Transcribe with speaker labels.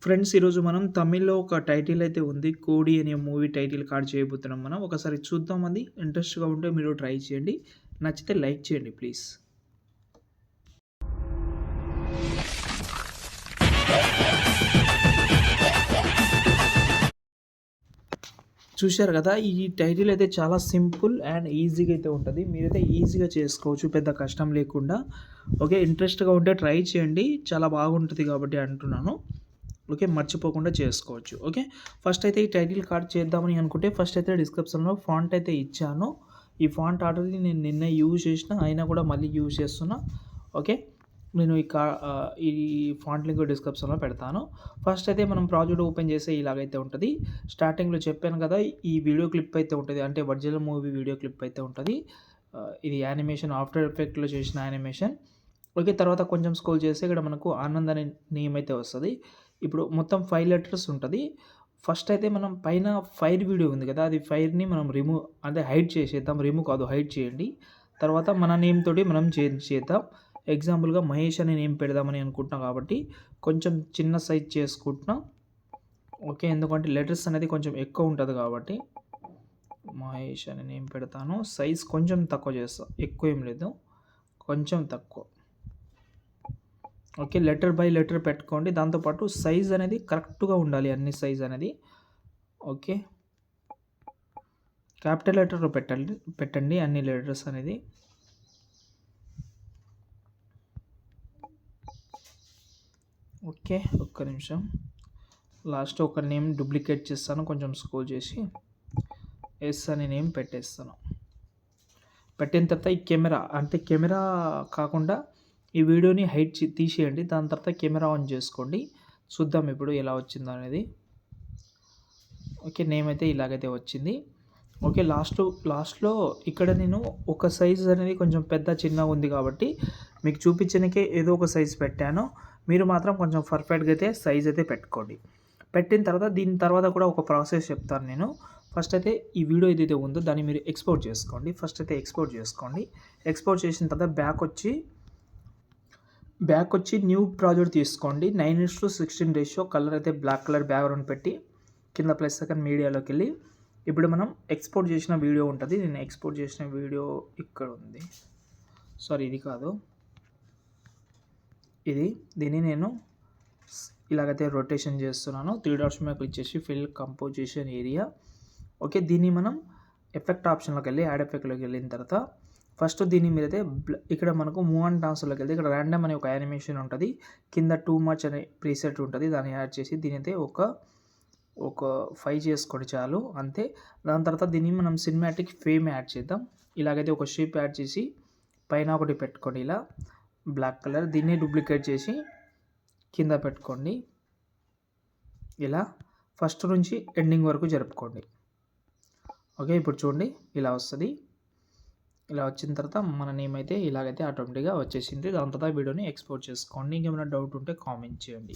Speaker 1: Friends ఈరోజు మనం తమిళ్‌లో ఒక టైటిల్ అయితే ఉంది. 'కోడి' అనే మూవీ టైటిల్ కార్డ్ చేయబోతున్నాం మనం. ఒకసారి చూద్దాం అది. ఇంట్రెస్ట్‌గా ఉంటే మీరు ట్రై చేయండి. నచ్చితే లైక్ చేయండి ప్లీజ్. చూశారు కదా! ఈ టైటిల్ అయితే చాలా సింపుల్ అండ్ ఈజీగా అయితే ఉంటది. మీరైతే ఈజీగా చేసుకోవచ్చు పెద్ద కష్టం లేకుండా. ఓకే. ఇంట్రెస్ట్‌గా ఉంటే ట్రై చేయండి. చాలా బాగుంటది కాబట్టి అంటున్నాను. ఓకే. మర్చిపోకుండా చేసుకోవచ్చు. ఓకే. ఫస్ట్ అయితే ఈ టైటిల్ కార్డ్ చేద్దామని అనుకుంటే ఫస్ట్ అయితే డిస్క్రిప్షన్‌లో ఫాంట్ అయితే ఇచ్చాను. ఈ ఫాంట్ ఆల్రెడీ నేను నిన్న యూజ్ చేసిన. అయినా కూడా మళ్ళీ యూజ్ చేస్తున్నా. ఓకే. నేను ఈ ఫాంట్ లింక్ డిస్క్రిప్షన్‌లో పెడతాను. ఫస్ట్ అయితే మనం ప్రాజెక్ట్ ఓపెన్ చేస్తే ఇలాగైతే ఉంటది. స్టార్టింగ్‌లో చెప్పాను కదా! ఈ వీడియో క్లిప్ అయితే ఉంటది. అంటే ఒరిజినల్ మూవీ వీడియో క్లిప్ అయితే ఉంటది. ఇది యానిమేషన్ ఆఫ్టర్ ఎఫెక్ట్‌లో చేసిన యానిమేషన్. ఓకే. తర్వాత కొంచెం స్క్రోల్ చేస్తే ఇక్కడ మనకు ఆనంద్ అనే నేమ్ అయితే వస్తది. ఇప్పుడు మొత్తం 5 లెటర్స్ ఉంటది. ఫస్ట్ అయితే మనం పైన ఫైర్ వీడియో ఉంది కదా! అది ఫైర్‌ని మనం హైడ్ చేసేద్దాం. రిమూవ్ కాదు హైడ్ చేయండి. తర్వాత మన నేమ్ తోటి మనం చేంజ్ చేద్దాం. ఎగ్జాంపుల్‌గా మహేష్ అనే నేమ్ పెడదామని అనుకుంటున్నా కాబట్టి కొంచెం చిన్న సైజ్ చేసుకుంటున్నా. ఓకే. ఎందుకంటే లెటర్స్ అనేది కొంచెం ఎక్కువ ఉంటది కాబట్టి మహేష్ అనే నేమ్ పెడతాను. సైజ్ కొంచెం తక్కువ చేస్తా. ఎక్కువ ఏం లేదు. కొంచెం తక్కువ. ఓకే. లెటర్ బై లెటర్ పెట్టుకోండి. దాంతోపాటు సైజ్ అనేది కరెక్ట్‌గా ఉండాలి అన్ని సైజ్ అనేది. ఓకే. క్యాపిటల్ లెటర్‌లో పెట్టండి అన్ని లెటర్స్ అనేది. ఓకే. ఒక్క నిమిషం. లాస్ట్ ఒక నేమ్ డూప్లికేట్ చేస్తాను. కొంచెం స్క్రోల్ చేసి ఎస్ అనే నేమ్ పెట్టేస్తాను. పెట్టిన తర్వాత ఈ కెమెరా కాకుండా ఈ వీడియోని తీసేయండి. దాని తర్వాత కెమెరా ఆన్ చేసుకోండి. చూద్దాం ఇప్పుడు ఎలా వచ్చిందో అనేది. ఓకే. నేమ్ అయితే ఇలాగైతే వచ్చింది. ఓకే. లాస్ట్‌లో ఇక్కడ నేను ఒక సైజ్ అనేది కొంచెం పెద్ద, చిన్నగా ఉంది కాబట్టి మీకు చూపించనికే ఏదో ఒక సైజ్ పెట్టాను. మీరు మాత్రం కొంచెం పర్ఫెక్ట్‌గా అయితే సైజ్ అయితే పెట్టుకోండి. పెట్టిన తర్వాత దీని తర్వాత కూడా ఒక ప్రాసెస్ చెప్తాను నేను. ఫస్ట్ అయితే ఈ వీడియో ఏదైతే ఉందో దాన్ని మీరు ఎక్స్‌పోర్ట్ చేసుకోండి. ఫస్ట్ అయితే ఎక్స్‌పోర్ట్ చేసుకోండి. ఎక్స్‌పోర్ట్ చేసిన తర్వాత బ్యాక్ వచ్చి న్యూ ప్రాజెక్ట్ తీసుకోండి. 9:16 రేషియో కలర్ అయితే బ్లాక్ కలర్ బ్యాక్‌గ్రౌండ్ పెట్టి కింద ప్లస్ సెకండ్ మీడియాలోకెళ్ళి ఇప్పుడు మనం ఎక్స్‌పోర్ట్ చేసిన వీడియో ఉంటది. నేను ఎక్స్‌పోర్ట్ చేసిన వీడియో ఇక్కడ ఉంది. సారీ ఇది కాదు. దీన్ని నేను ఇలాగైతే రొటేషన్ చేస్తున్నాను. 3 డాట్స్ మీద క్లిక్ చేసి ఫిల్ కంపోజిషన్ ఏరియా. ఓకే. దీన్ని మనం ఎఫెక్ట్ ఆప్షన్‌లోకి వెళ్ళి యాడ్ ఎఫెక్ట్‌లోకి వెళ్ళిన తర్వాత ఫస్ట్ దీన్ని మీరైతే ఇక్కడ మనకు మూవ్ అండ్ ట్రాన్స్‌ఫర్‌లోకి వెళ్తే ఇక్కడ రాండమ్ అనే ఒక యానిమేషన్ ఉంటది. కింద టూ మచ్ అనే ప్రీసెట్ ఉంటది. దాన్ని యాడ్ చేసి దీనైతే ఒక 5 చేసుకోండి చాలు అంతే. దాని తర్వాత దీన్ని మనం సినిమాటిక్ ఫేమ్ యాడ్ చేద్దాం. ఇలాగైతే ఒక షేప్ యాడ్ చేసి పైన ఒకటి పెట్టుకోండి ఇలా బ్లాక్ కలర్. దీన్ని డూప్లికేట్ చేసి కింద పెట్టుకోండి. ఇలా ఫస్ట్ నుంచి ఎండింగ్ వరకు జరుపుకోండి. ఓకే. ఇప్పుడు చూడండి ఇలా వస్తది. ఇలా వచ్చిన తర్వాత మన నేమ్ అయితే ఇలాగైతే ఆటోమేటిక్‌గా వచ్చేసింది. దాని తర్వాత వీడియోని ఎక్స్‌పోర్ట్ చేసుకోండి. ఇంకేమైనా డౌట్ ఉంటే కామెంట్ చేయండి.